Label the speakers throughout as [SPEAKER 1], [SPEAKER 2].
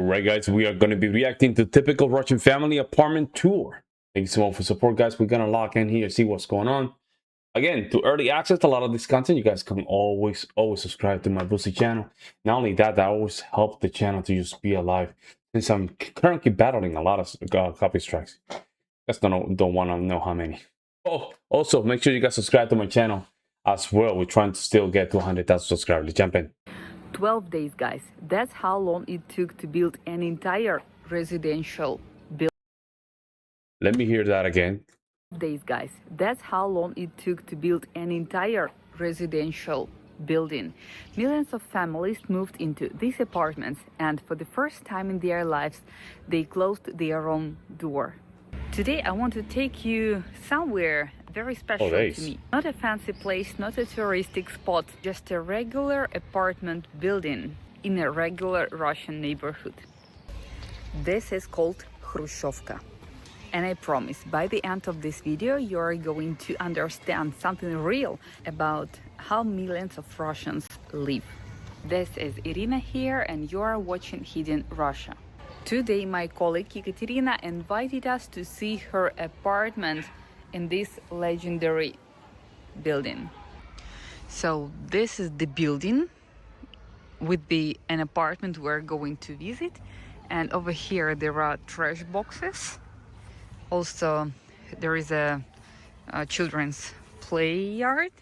[SPEAKER 1] Alright guys, we are going to be reacting to typical Russian family apartment tour. Thank you so much for support guys. We're going to lock in here, see what's going on. Again, to early access a lot of this content, you guys can always subscribe to my Boosie channel. Not only that, that always helps the channel to just be alive, since I'm currently battling a lot of copy strikes. Just don't want to know how many. Oh, also make sure you guys subscribe to my channel as well. We're trying to still get to 100,000 subscribers. Let's jump in.
[SPEAKER 2] 12 days, guys. That's how long it took to build an entire residential building.
[SPEAKER 1] Let me hear that again.
[SPEAKER 2] Days, guys. That's how long it took to build an entire residential building. Millions of families moved into these apartments, and for the first time in their lives, they closed their own door. Today, I want to take you somewhere very special to me. Not a fancy place, not a touristic spot, just a regular apartment building in a regular Russian neighborhood. This is called Khrushchevka. And I promise, by the end of this video, you are going to understand something real about how millions of Russians live. This is Irina here, and you are watching Hidden Russia. Today, my colleague Ekaterina invited us to see her apartment in this legendary building. So this is the building with an apartment we're going to visit, and over here there are trash boxes. Also, there is a children's play yard,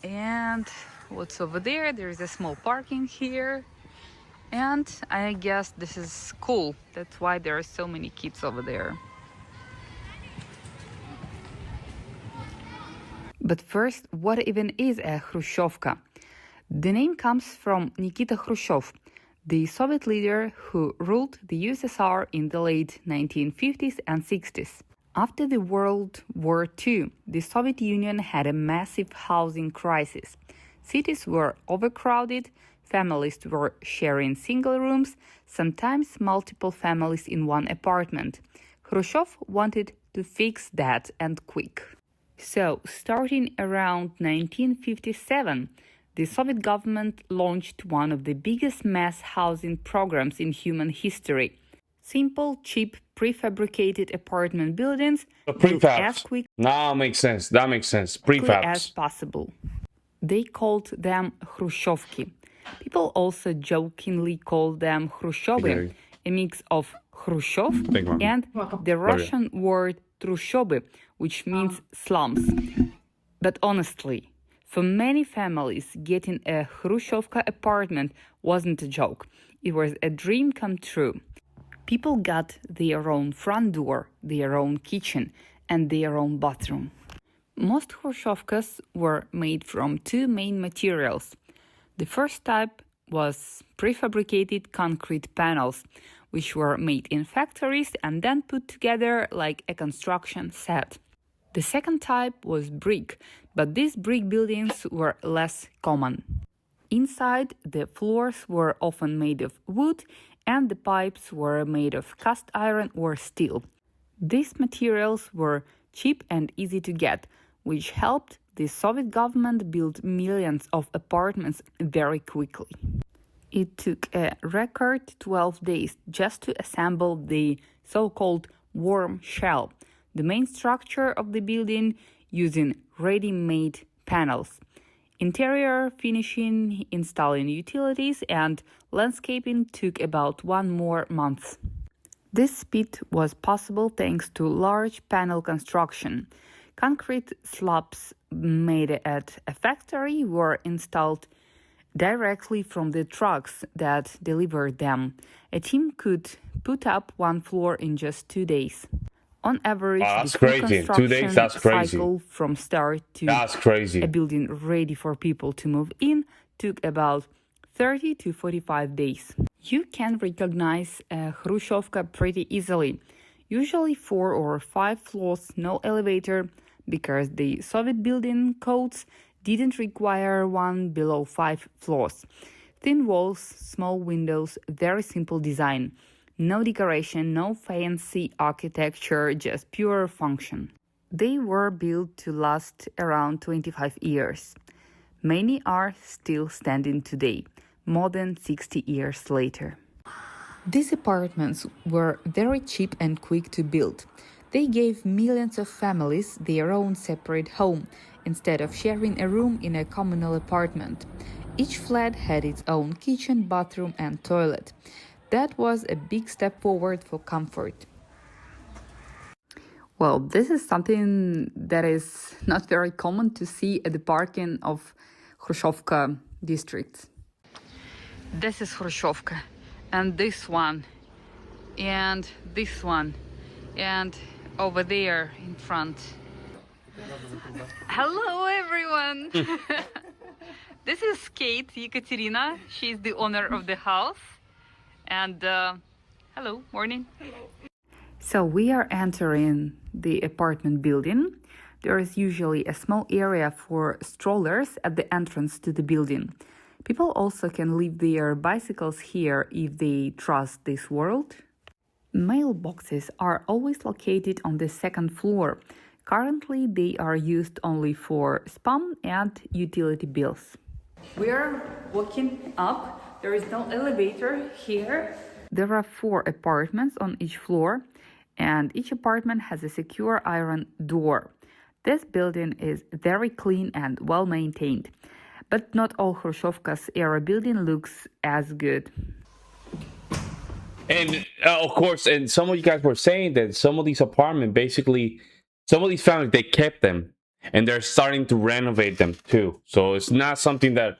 [SPEAKER 2] and what's over there? There is a small parking here, and I guess this is school. That's why there are so many kids over there. But first, what even is a Khrushchevka? The name comes from Nikita Khrushchev, the Soviet leader who ruled the USSR in the late 1950s and 60s. After the World War II, the Soviet Union had a massive housing crisis. Cities were overcrowded, families were sharing single rooms, sometimes multiple families in one apartment. Khrushchev wanted to fix that, and quick. So, starting around 1957, the Soviet government launched one of the biggest mass housing programs in human history. Simple, cheap, prefabricated apartment buildings built as quick
[SPEAKER 1] makes sense. That makes sense.
[SPEAKER 2] as possible. They called them Khrushchevki. People also jokingly called them Khrushchevy, a mix of Khrushchev and the Russian word trushoby, which means slums. But honestly, for many families, getting a Khrushchevka apartment wasn't a joke. It was a dream come true. People got their own front door, their own kitchen, and their own bathroom. Most Khrushchevkas were made from two main materials. The first type was prefabricated concrete panels, which were made in factories and then put together like a construction set. The second type was brick, but these brick buildings were less common. Inside, the floors were often made of wood and the pipes were made of cast iron or steel. These materials were cheap and easy to get, which helped the Soviet government build millions of apartments very quickly. It took a record 12 days just to assemble the so-called warm shell, the main structure of the building, using ready-made panels. Interior finishing, installing utilities, and landscaping took about 1 more month. This speed was possible thanks to large panel construction. Concrete slabs made at a factory were installed directly from the trucks that delivered them. A team could put up 1 floor in just 2 days. On average,
[SPEAKER 1] that's
[SPEAKER 2] the
[SPEAKER 1] crazy. 2 days, that's crazy.
[SPEAKER 2] Cycle from start to
[SPEAKER 1] a
[SPEAKER 2] building ready for people to move in took about 30 to 45 days. You can recognize a Khrushchevka pretty easily. Usually 4 or 5 floors, no elevator, because the Soviet building codes didn't require one below 5 floors. Thin walls, small windows, very simple design. No decoration, no fancy architecture, just pure function. They were built to last around 25 years. Many are still standing today, more than 60 years later. These apartments were very cheap and quick to build. They gave millions of families their own separate home, instead of sharing a room in a communal apartment. Each flat had its own kitchen, bathroom, and toilet. That was a big step forward for comfort. Well, this is something that is not very common to see at the parking of Khrushchevka district. This is Khrushchevka, and this one, and this one, and over there in front. Hello, everyone! This is Kate Yekaterina. She's the owner of the house. And hello, morning. Hello. So we are entering the apartment building. There is usually a small area for strollers at the entrance to the building. People also can leave their bicycles here if they trust this world. Mailboxes are always located on the second floor. Currently, they are used only for spam and utility bills. We are walking up. There is no elevator here. There are 4 apartments on each floor, and each apartment has a secure iron door. This building is very clean and well maintained, but not all Khrushchevka's era building looks as good.
[SPEAKER 1] And of course, and some of you guys were saying that some of these apartments, basically, some of these families, they kept them and they're starting to renovate them too. So it's not something that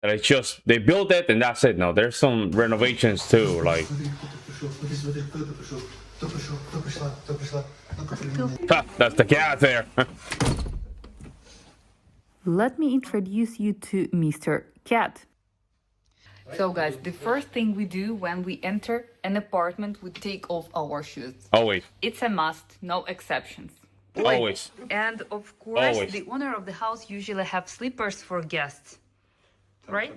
[SPEAKER 1] it's just they built it and that's it. No, there's some renovations too. Like that's the cat there.
[SPEAKER 2] Let me introduce you to Mr. Cat. So guys, the first thing we do when we enter an apartment, we take off our shoes.
[SPEAKER 1] Always.
[SPEAKER 2] It's a must, no exceptions.
[SPEAKER 1] Always.
[SPEAKER 2] And of course,
[SPEAKER 1] Always.
[SPEAKER 2] The owner of the house usually have slippers for guests. Right?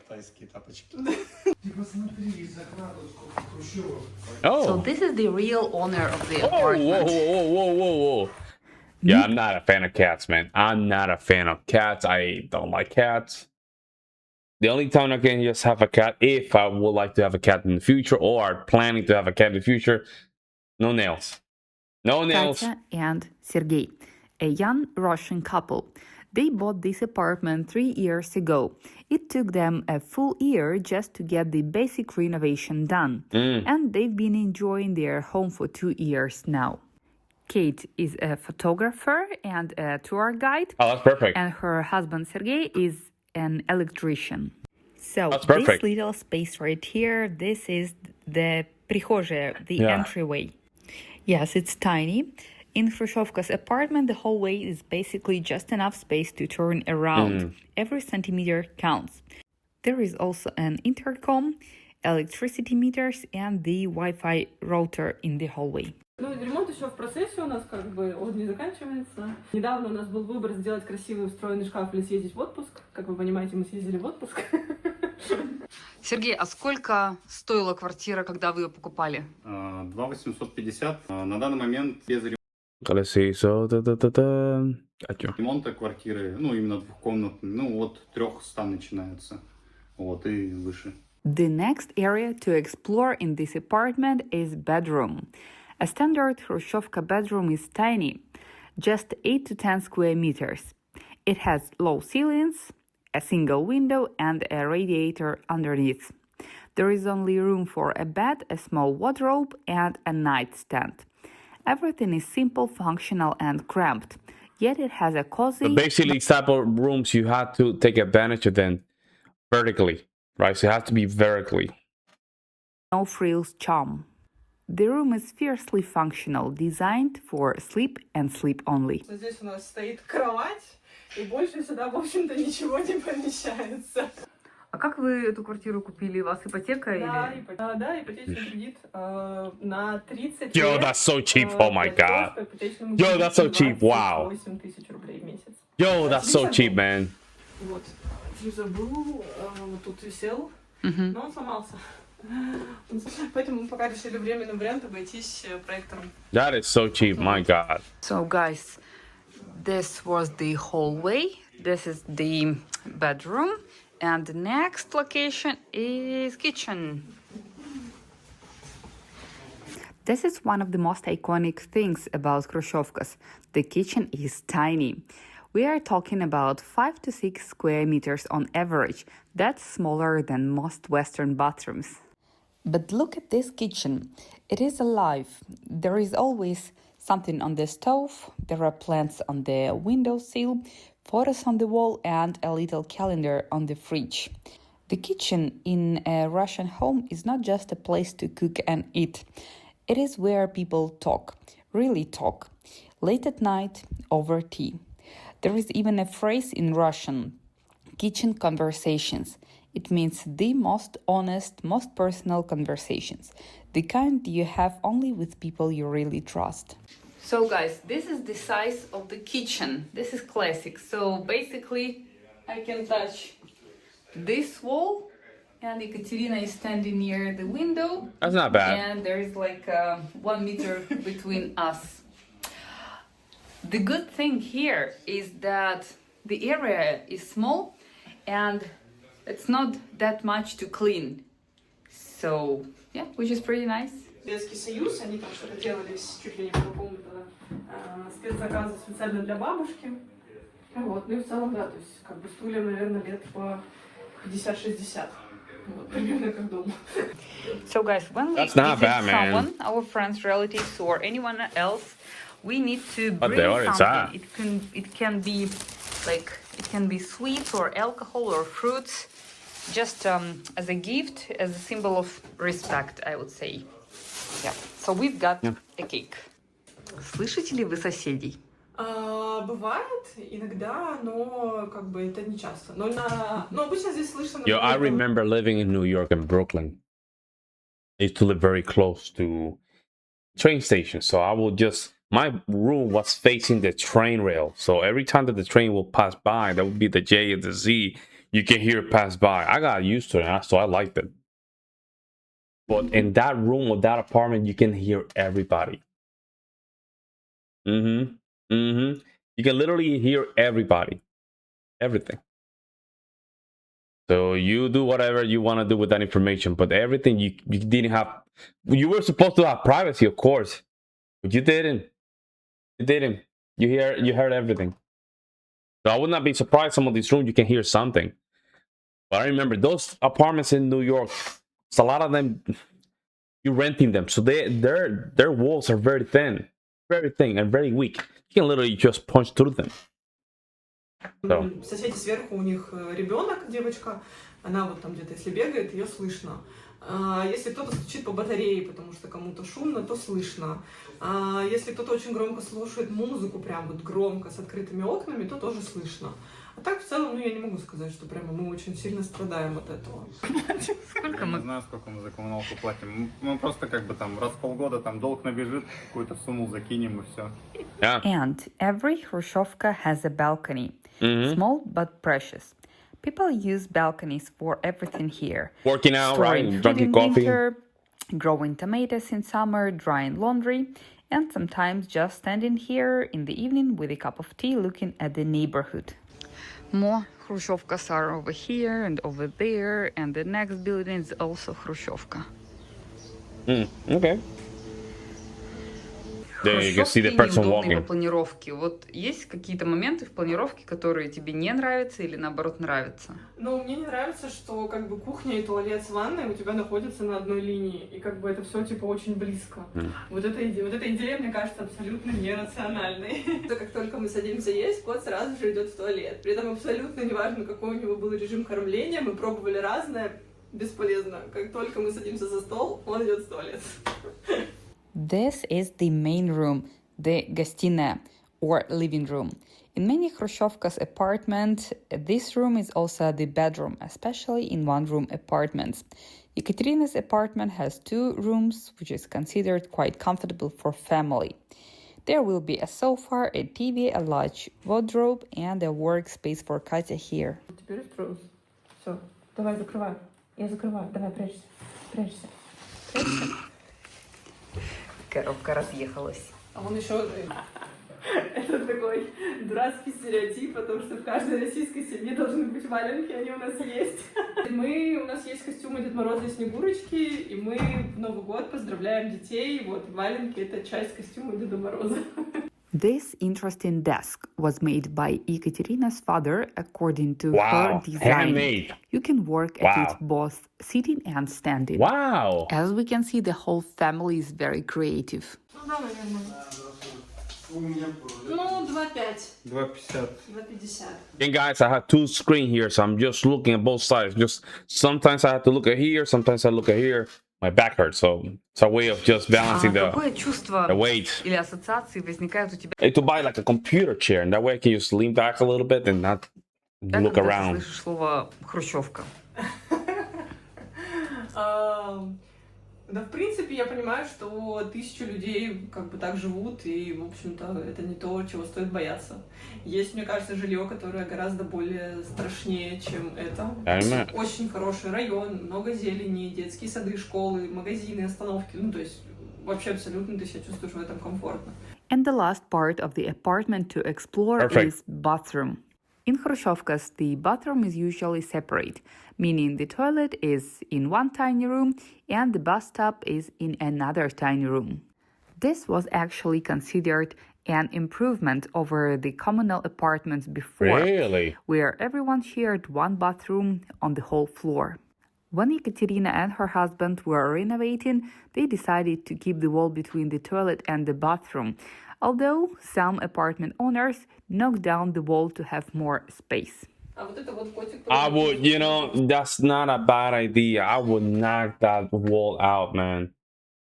[SPEAKER 1] Oh.
[SPEAKER 2] So this is the real owner of the
[SPEAKER 1] Oh,
[SPEAKER 2] apartment.
[SPEAKER 1] whoa. Yeah, I'm not a fan of cats, man. I'm not a fan of cats. I don't like cats. The only time I can just have a cat, if I would like to have a cat in the future or are planning to have a cat in the future, no nails. No nails.
[SPEAKER 2] Katya and Sergey, a young Russian couple. They bought this apartment 3 years ago. It took them a full year just to get the basic renovation done. And they've been enjoying their home for 2 years now. Kate is a photographer and a tour guide.
[SPEAKER 1] Oh, that's perfect.
[SPEAKER 2] And her husband Sergey is an electrician. So
[SPEAKER 1] this
[SPEAKER 2] little space right here, this is the прихожая, the entryway. Yes, it's tiny. In Khrushchevka's apartment, the hallway is basically just enough space to turn around. Every centimeter counts. There is also an intercom, electricity meters, and the Wi-Fi router in the hallway.
[SPEAKER 3] Ну, ремонт еще в процессе у нас, как бы, он не заканчивается. Недавно у нас был выбор сделать красивый встроенный шкаф или съездить в отпуск. Как вы понимаете, мы съездили в отпуск.
[SPEAKER 2] Сергей, а сколько стоила квартира, когда вы ее покупали?
[SPEAKER 4] 2850. На данный момент без
[SPEAKER 1] Let's see. So,
[SPEAKER 4] ремонта квартиры, ну, именно двухкомнатной, ну, от 300 начинаются, вот, и выше.
[SPEAKER 2] The next area to explore in this apartment is bedroom. A standard Khrushchevka bedroom is tiny, just 8 to 10 square meters. It has low ceilings, a single window, and a radiator underneath. There is only room for a bed, a small wardrobe, and a nightstand. Everything is simple, functional, and cramped, yet it has a cozy...
[SPEAKER 1] So basically, these type of rooms, you have to take advantage of them vertically, right? So you have to be vertically.
[SPEAKER 2] No frills charm. The room is fiercely functional, designed for sleep and sleep only.
[SPEAKER 3] Здесь у нас стоит кровать, и больше сюда, в общем-то, ничего не помещается.
[SPEAKER 2] А как вы эту квартиру купили? У вас ипотека или...
[SPEAKER 3] Да, ипотечный кредит на 30
[SPEAKER 1] Yo,
[SPEAKER 3] лет.
[SPEAKER 1] that's so cheap. Oh my god. Yo, that's so cheap. Wow.
[SPEAKER 3] 8 тысяч рублей в месяц.
[SPEAKER 1] Yo, that's so cheap, man.
[SPEAKER 3] Вот. Фьюзер был, вот тут висел, но он сломался. Поэтому мы пока решили временным вариантом обойтись проектором.
[SPEAKER 1] That is so cheap. My god.
[SPEAKER 2] So, guys, this was the hallway. This is the bedroom. And the next location is kitchen. This is one of the most iconic things about Khrushchevkas. The kitchen is tiny. We are talking about 5 to 6 square meters on average. That's smaller than most Western bathrooms. But look at this kitchen. It is alive. There is always something on the stove, there are plants on the windowsill, photos on the wall, and a little calendar on the fridge. The kitchen in a Russian home is not just a place to cook and eat. It is where people talk, really talk, late at night over tea. There is even a phrase in Russian, kitchen conversations. It means the most honest, most personal conversations, the kind you have only with people you really trust. So guys, this is the size of the kitchen. This is classic. So basically, I can touch this wall, and Ekaterina is standing near the window.
[SPEAKER 1] That's not bad.
[SPEAKER 2] And there is like 1 meter between us. The good thing here is that the area is small and it's not that much to clean. So, yeah, which is pretty nice.
[SPEAKER 3] Советский Союз, они там что-то делали чуть ли не по какому-то спецзаказу специально для бабушки. Вот, ну и в целом, да, то есть как бы стульям, наверное, лет по 50-60. Вот, примерно как дома.
[SPEAKER 2] So guys, when we visit someone, our friends, relatives, or anyone else, we need to bring something. It can be like sweets or alcohol or fruits, just as a gift, as a symbol of respect, I would say. Yeah. So we've got a cake. Слышите ли вы соседей?
[SPEAKER 3] Бывает иногда, но как бы это не часто. Но обычно здесь слышно.
[SPEAKER 1] Yo, I remember living in New York and Brooklyn. I used to live very close to train station, so my room was facing the train rail. So every time that the train will pass by, that would be the J and the Z, you can hear it pass by. I got used to it, so I liked it. But in that room or that apartment, you can hear everybody. You can literally hear everybody. Everything. So you do whatever you want to do with that information, but everything you didn't have. You were supposed to have privacy, of course, but you didn't. You didn't. You heard everything. So I would not be surprised some of these rooms you can hear something. But I remember those apartments in New York. So a lot of them, you're renting them, so their walls are very thin, and very weak. You can literally just punch through them. So.
[SPEAKER 3] Соседи сверху, у них ребенок, девочка, она вот там где-то, если бегает, ее слышно. Если кто-то стучит по батарее, потому что кому-то шумно, то слышно. Если кто-то очень громко слушает музыку, прям вот громко, с открытыми окнами, то тоже слышно. А так, в целом, я не могу сказать, что прямо мы очень сильно страдаем от этого.
[SPEAKER 4] Сколько мы? Не знаю, сколько мы за коммуналку платим. Мы просто как бы там раз в полгода там долг набежит, какую-то сумму закинем и все.
[SPEAKER 2] Yeah. And every Khrushchevka has a balcony. Small but precious. People use balconies for everything here.
[SPEAKER 1] Working out, right? Drinking coffee.
[SPEAKER 2] Winter, growing tomatoes in summer, drying laundry, and sometimes just standing here in the evening with a cup of tea looking at the neighborhood. More Khrushchevkas are over here and over there, and the next building is also Khrushchevka.
[SPEAKER 1] Okay. There you can see the person walking.
[SPEAKER 2] По планировке. Вот есть какие-то моменты в планировке, которые тебе не нравятся или наоборот нравятся?
[SPEAKER 3] Ну, мне не нравится, что как бы кухня и туалет с ванной у тебя находятся на одной линии, и как бы это все типа очень близко. Вот эта идея, мне кажется, абсолютно нерациональной. Как только мы садимся есть, кот сразу же идет в туалет. При этом абсолютно неважно, какой у него был режим кормления, мы пробовали разное, бесполезно. Как только мы садимся за стол, он идет в туалет.
[SPEAKER 2] This is the main room, the гостиная, or living room. In many Khrushchevka's apartments, this room is also the bedroom, especially in one-room apartments. Ekaterina's apartment has 2 rooms, which is considered quite comfortable for family. There will be a sofa, a TV, a large wardrobe, and a workspace for Katya here.
[SPEAKER 3] Теперь устроилась. Все, давай закрывай. Я закрываю, давай прячься. Прячься.
[SPEAKER 2] Коробка разъехалась.
[SPEAKER 3] А он еще... Это такой дурацкий стереотип о том, что в каждой российской семье должны быть валенки, они у нас есть. У нас есть костюмы Дед Мороза и Снегурочки, и мы в Новый год поздравляем детей. Вот валенки — это часть костюма Деда Мороза.
[SPEAKER 2] This interesting desk was made by Ekaterina's father according to
[SPEAKER 1] Wow,
[SPEAKER 2] her design.
[SPEAKER 1] handmade.
[SPEAKER 2] You can work
[SPEAKER 1] Wow.
[SPEAKER 2] at it both sitting and standing.
[SPEAKER 1] Wow.
[SPEAKER 2] As we can see, the whole family is very creative.
[SPEAKER 3] Да, наверное. Ну, 2,5.
[SPEAKER 4] 2,50.
[SPEAKER 3] 2,50.
[SPEAKER 1] And guys, I have two screens here, so I'm just looking at both sides. Just sometimes I have to look at here, sometimes I look at here. My back hurts, so it's a way of just balancing
[SPEAKER 2] Какое чувство
[SPEAKER 1] the weight.
[SPEAKER 2] или ассоциации возникают у тебя?
[SPEAKER 1] And to buy like a computer chair, and that way I can just lean back a little bit and not look
[SPEAKER 2] Когда
[SPEAKER 1] around.
[SPEAKER 2] ты слышишь слово «хрущевка»?
[SPEAKER 3] Да, в принципе, я понимаю, что 1000 людей как бы так живут, и, в общем-то, это не то, чего стоит бояться. Есть, мне кажется, жилье, которое гораздо более страшнее, чем это. Очень хороший район, много зелени, детские сады, школы, магазины, остановки. Ну, то есть, вообще абсолютно ты себя чувствуешь в этом комфортно.
[SPEAKER 2] And the last part of the apartment to explore is bathroom. In Khrushchevkas, the bathroom is usually separate, meaning the toilet is in one tiny room and the bathtub is in another tiny room. This was actually considered an improvement over the communal apartments before, where everyone shared one bathroom on the whole floor. When Ekaterina and her husband were renovating, they decided to keep the wall between the toilet and the bathroom, although some apartment owners knocked down the wall to have more space.
[SPEAKER 1] I would, that's not a bad idea. I would knock that wall out, man.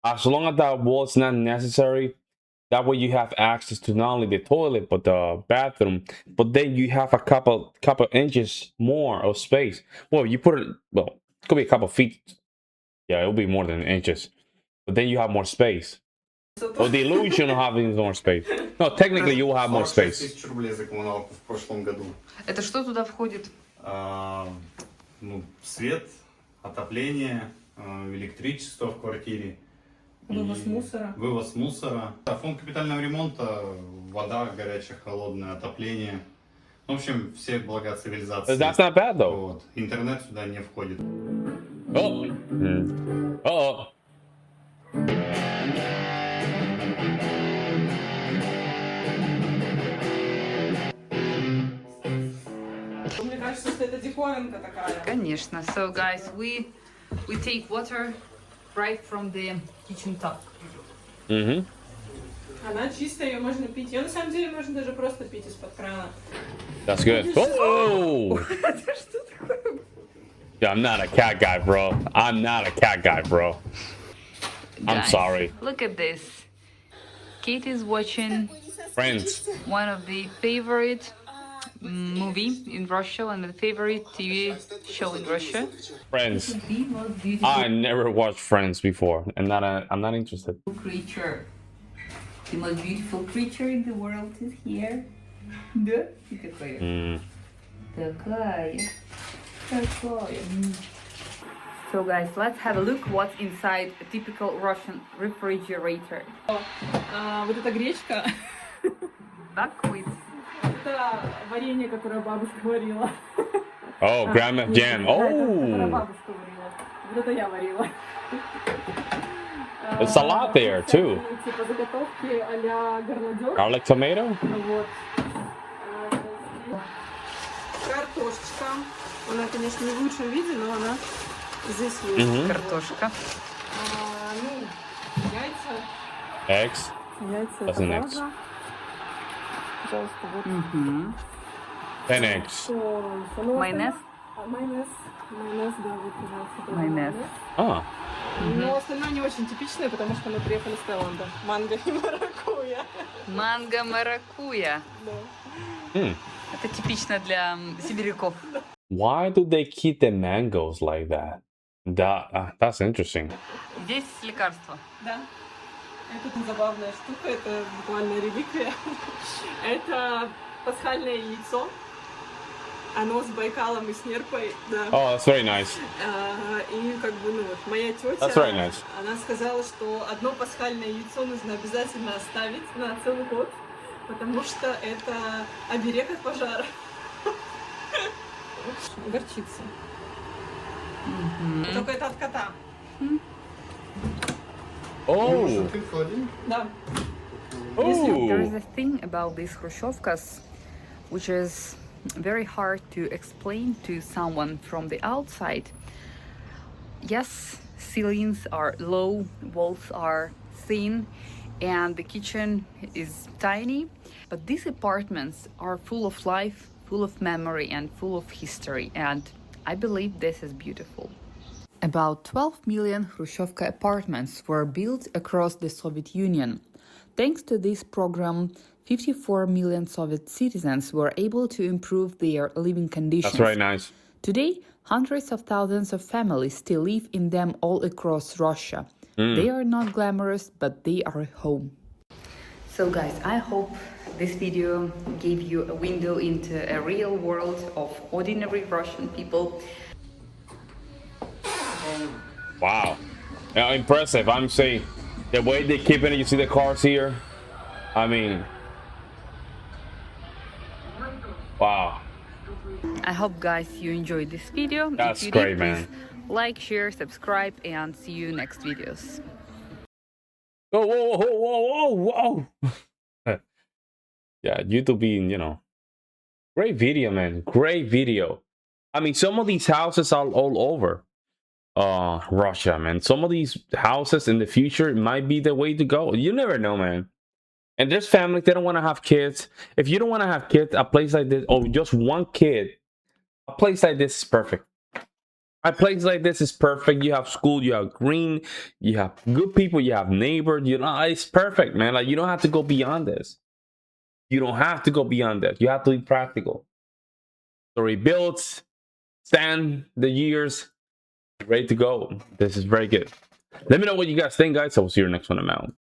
[SPEAKER 1] As long as that wall is not necessary, that way you have access to not only the toilet but the bathroom. But then you have a couple inches more of space. Well, you put it, it could be a couple feet. Yeah, it'll be more than inches. But then you have more space. Or the illusion of having more space. No, technically you will have more space.
[SPEAKER 4] 1000 рублей за коммуналку в прошлом году.
[SPEAKER 2] Это что туда входит?
[SPEAKER 4] Свет, отопление, электричество в квартире.
[SPEAKER 3] Вывоз мусора.
[SPEAKER 4] Вывоз мусора. Фонд капитального ремонта, вода горячая, холодная, отопление. В общем, все блага цивилизации.
[SPEAKER 1] That's not bad though.
[SPEAKER 4] Вот. Интернет сюда не входит.
[SPEAKER 3] Мне кажется, что это диковинка такая.
[SPEAKER 2] Конечно. So, guys, we take water right from the kitchen tap.
[SPEAKER 3] Она чистая, ее можно пить. Ее на самом деле можно даже просто пить из-под крана.
[SPEAKER 1] That's good. Oh! Yeah, I'm not a cat guy, bro. I'm not a cat guy, bro. I'm sorry.
[SPEAKER 2] Look at this. Kate is watching
[SPEAKER 1] Friends.
[SPEAKER 2] one of the favorite movie in Russia and the favorite TV show in Russia.
[SPEAKER 1] Friends.
[SPEAKER 2] The most beautiful
[SPEAKER 1] I never watched Friends before, and I'm not interested.
[SPEAKER 2] creature. The most beautiful creature in the world is here. Да? И какая? Такая. So guys, let's have a look what's inside a typical Russian refrigerator.
[SPEAKER 3] Вот эта гречка.
[SPEAKER 2] Buckwheat.
[SPEAKER 3] Это варенье, которое бабушка варила.
[SPEAKER 1] Oh, grandma jam.
[SPEAKER 3] Которое
[SPEAKER 1] Oh,
[SPEAKER 3] бабушка варила. Вот это я варила.
[SPEAKER 1] there's a lot there too.
[SPEAKER 3] Типа заготовки а-ля горлодер.
[SPEAKER 1] Garlic tomato.
[SPEAKER 3] Вот. Картошечка. Она, конечно, не в лучшем виде, но она здесь есть.
[SPEAKER 2] Картошка.
[SPEAKER 3] Яйца.
[SPEAKER 1] Eggs.
[SPEAKER 3] Яйца
[SPEAKER 1] That's
[SPEAKER 3] это
[SPEAKER 1] an egg.
[SPEAKER 3] важно. Пожалуйста, вот.
[SPEAKER 1] 10 eggs.
[SPEAKER 3] Всё, ну,
[SPEAKER 2] Майонез.
[SPEAKER 3] Майонез. Майонез, да, вот, пожалуйста.
[SPEAKER 2] Майонез.
[SPEAKER 1] Ah.
[SPEAKER 3] Но остальное не очень типичное, потому что мы приехали с Таиланда. Манго и маракуйя.
[SPEAKER 2] Манго маракуйя.
[SPEAKER 3] Да.
[SPEAKER 2] Это типично для сибиряков.
[SPEAKER 1] Why do they keep the mangoes like that? That's interesting.
[SPEAKER 2] Здесь лекарство.
[SPEAKER 3] Да. Это забавная штука, это буквально реликвия. Это пасхальное яйцо. Оно с Байкалом и с нерпой, да.
[SPEAKER 1] Oh, that's very nice.
[SPEAKER 3] И как бы, ну вот, моя тетя,
[SPEAKER 1] That's very nice.
[SPEAKER 3] она сказала, что одно пасхальное яйцо нужно обязательно оставить на целый год, потому что это оберег от пожара. Горчица. Только это от кота.
[SPEAKER 1] Oh.
[SPEAKER 3] Да.
[SPEAKER 2] There is a thing about these Khrushchevkas which is very hard to explain to someone from the outside. Yes, ceilings are low, walls are thin, and the kitchen is tiny, but these apartments are full of life, full of memory, and full of history, and I believe this is beautiful. About 12 million Khrushchevka apartments were built across the Soviet Union. Thanks to this program, 54 million Soviet citizens were able to improve their living conditions.
[SPEAKER 1] That's very nice.
[SPEAKER 2] Today, hundreds of thousands of families still live in them all across Russia. They are not glamorous, but they are home. So guys, I hope this video gave you a window into a real world of ordinary Russian people.
[SPEAKER 1] Wow. Yeah, impressive. I'm saying the way they keep it, you see the cars here. I mean, wow.
[SPEAKER 2] I hope guys you enjoyed this video.
[SPEAKER 1] That's
[SPEAKER 2] if you
[SPEAKER 1] great,
[SPEAKER 2] did,
[SPEAKER 1] man.
[SPEAKER 2] please like, share, subscribe, and see you next videos.
[SPEAKER 1] Whoa, whoa, whoa, whoa, whoa. Yeah, YouTube being, you know, great video, man. Great video. I mean, some of these houses are all over Russia, man. Some of these houses in the future might be the way to go. You never know, man. And there's families, they don't want to have kids. If you don't want to have kids, a place like this, or just one kid, a place like this is perfect. A place like this is perfect. You have school, you have green, you have good people, you have neighbors. You know, it's perfect, man. Like, you don't have to go beyond this. You don't have to go beyond that. You have to be practical. So rebuild, stand the years, ready to go. This is very good. Let me know what you guys think, guys. I will see you next one. I'm out.